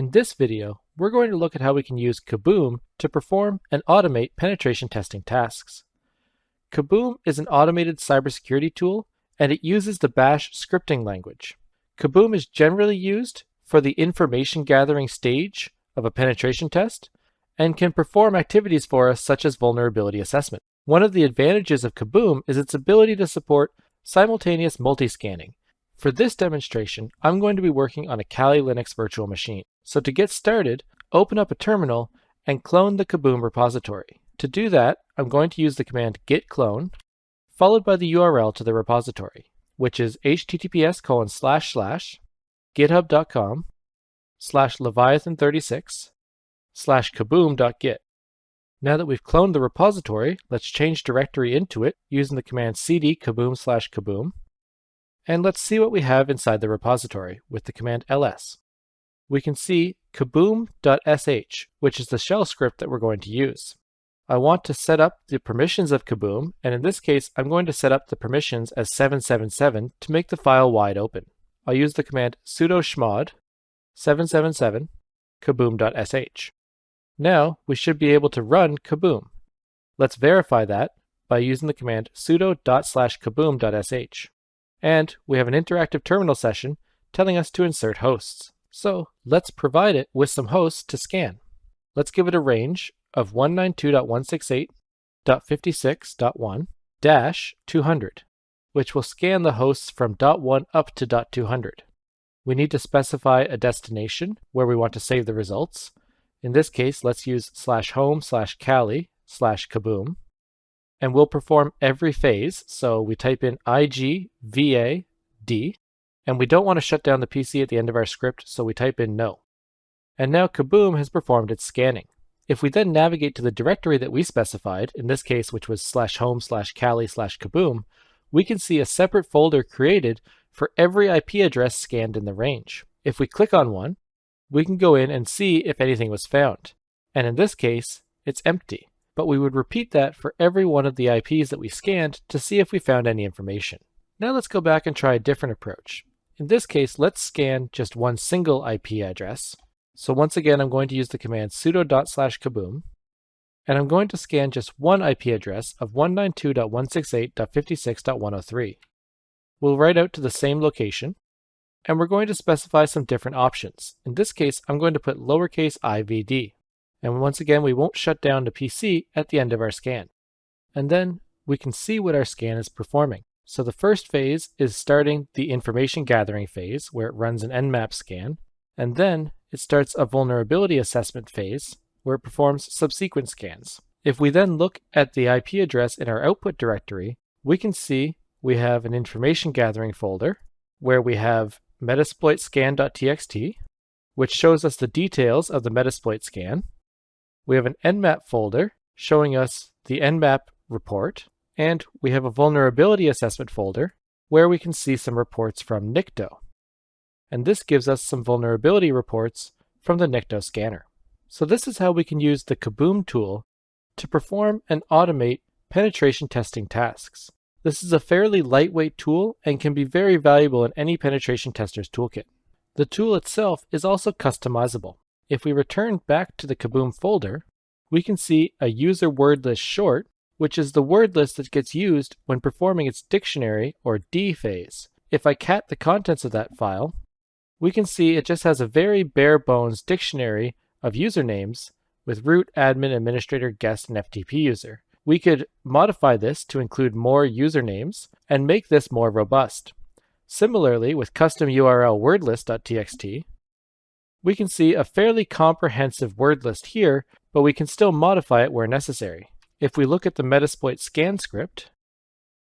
In this video, we're going to look at how we can use Kaboom to perform and automate penetration testing tasks. Kaboom is an automated cybersecurity tool, and it uses the Bash scripting language. Kaboom is generally used for the information gathering stage of a penetration test and can perform activities for us such as vulnerability assessment. One of the advantages of Kaboom is its ability to support simultaneous multi-scanning. For this demonstration, I'm going to be working on a Kali Linux virtual machine. So to get started, open up a terminal and clone the Kaboom repository. To do that, I'm going to use the command git clone, followed by the URL to the repository, which is https://github.com/leviathan36/kaboom.git. Now that we've cloned the repository, let's change directory into it using the command cd kaboom/kaboom. And let's see what we have inside the repository with the command ls. We can see kaboom.sh, which is the shell script that we're going to use. I want to set up the permissions of Kaboom, and in this case, I'm going to set up the permissions as 777 to make the file wide open. I'll use the command sudo chmod 777 kaboom.sh. Now, we should be able to run Kaboom. Let's verify that by using the command sudo./kaboom.sh. And we have an interactive terminal session telling us to insert hosts. So let's provide it with some hosts to scan. Let's give it a range of 192.168.56.1-200, which will scan the hosts from .1 up to .200. We need to specify a destination where we want to save the results. In this case, let's use /home/kali/kaboom. And we'll perform every phase, so we type in IGVAD, and we don't want to shut down the PC at the end of our script, so we type in no. And now Kaboom has performed its scanning. If we then navigate to the directory that we specified, in this case which was /home/kali/kaboom, we can see a separate folder created for every IP address scanned in the range. If we click on one, we can go in and see if anything was found. And in this case, it's empty. But we would repeat that for every one of the IPs that we scanned to see if we found any information. Now let's go back and try a different approach. In this case, let's scan just one single IP address. So once again, I'm going to use the command sudo./kaboom, and I'm going to scan just one IP address of 192.168.56.103. We'll write out to the same location, and we're going to specify some different options. In this case, I'm going to put lowercase ivd. And once again, we won't shut down the PC at the end of our scan. And then we can see what our scan is performing. So the first phase is starting the information gathering phase, where it runs an Nmap scan. And then it starts a vulnerability assessment phase, where it performs subsequent scans. If we then look at the IP address in our output directory, we can see we have an information gathering folder, where we have metasploitscan.txt, which shows us the details of the Metasploit scan. We have an Nmap folder showing us the Nmap report, and we have a vulnerability assessment folder where we can see some reports from Nikto. And this gives us some vulnerability reports from the Nikto scanner. So this is how we can use the Kaboom tool to perform and automate penetration testing tasks. This is a fairly lightweight tool and can be very valuable in any penetration tester's toolkit. The tool itself is also customizable. If we return back to the Kaboom folder, we can see a user word list short, which is the word list that gets used when performing its dictionary or D phase. If I cat the contents of that file, we can see it just has a very bare bones dictionary of usernames with root, admin, administrator, guest, and FTP user. We could modify this to include more usernames and make this more robust. Similarly, with custom URL wordlist.txt, we can see a fairly comprehensive word list here, but we can still modify it where necessary. If we look at the Metasploit scan script,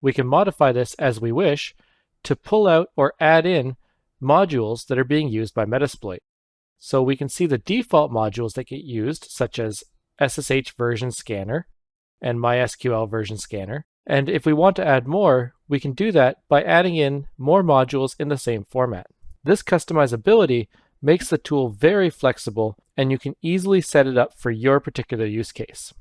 we can modify this as we wish to pull out or add in modules that are being used by Metasploit. So we can see the default modules that get used, such as SSH version scanner and MySQL version scanner. And if we want to add more, we can do that by adding in more modules in the same format. This customizability makes the tool very flexible, and you can easily set it up for your particular use case.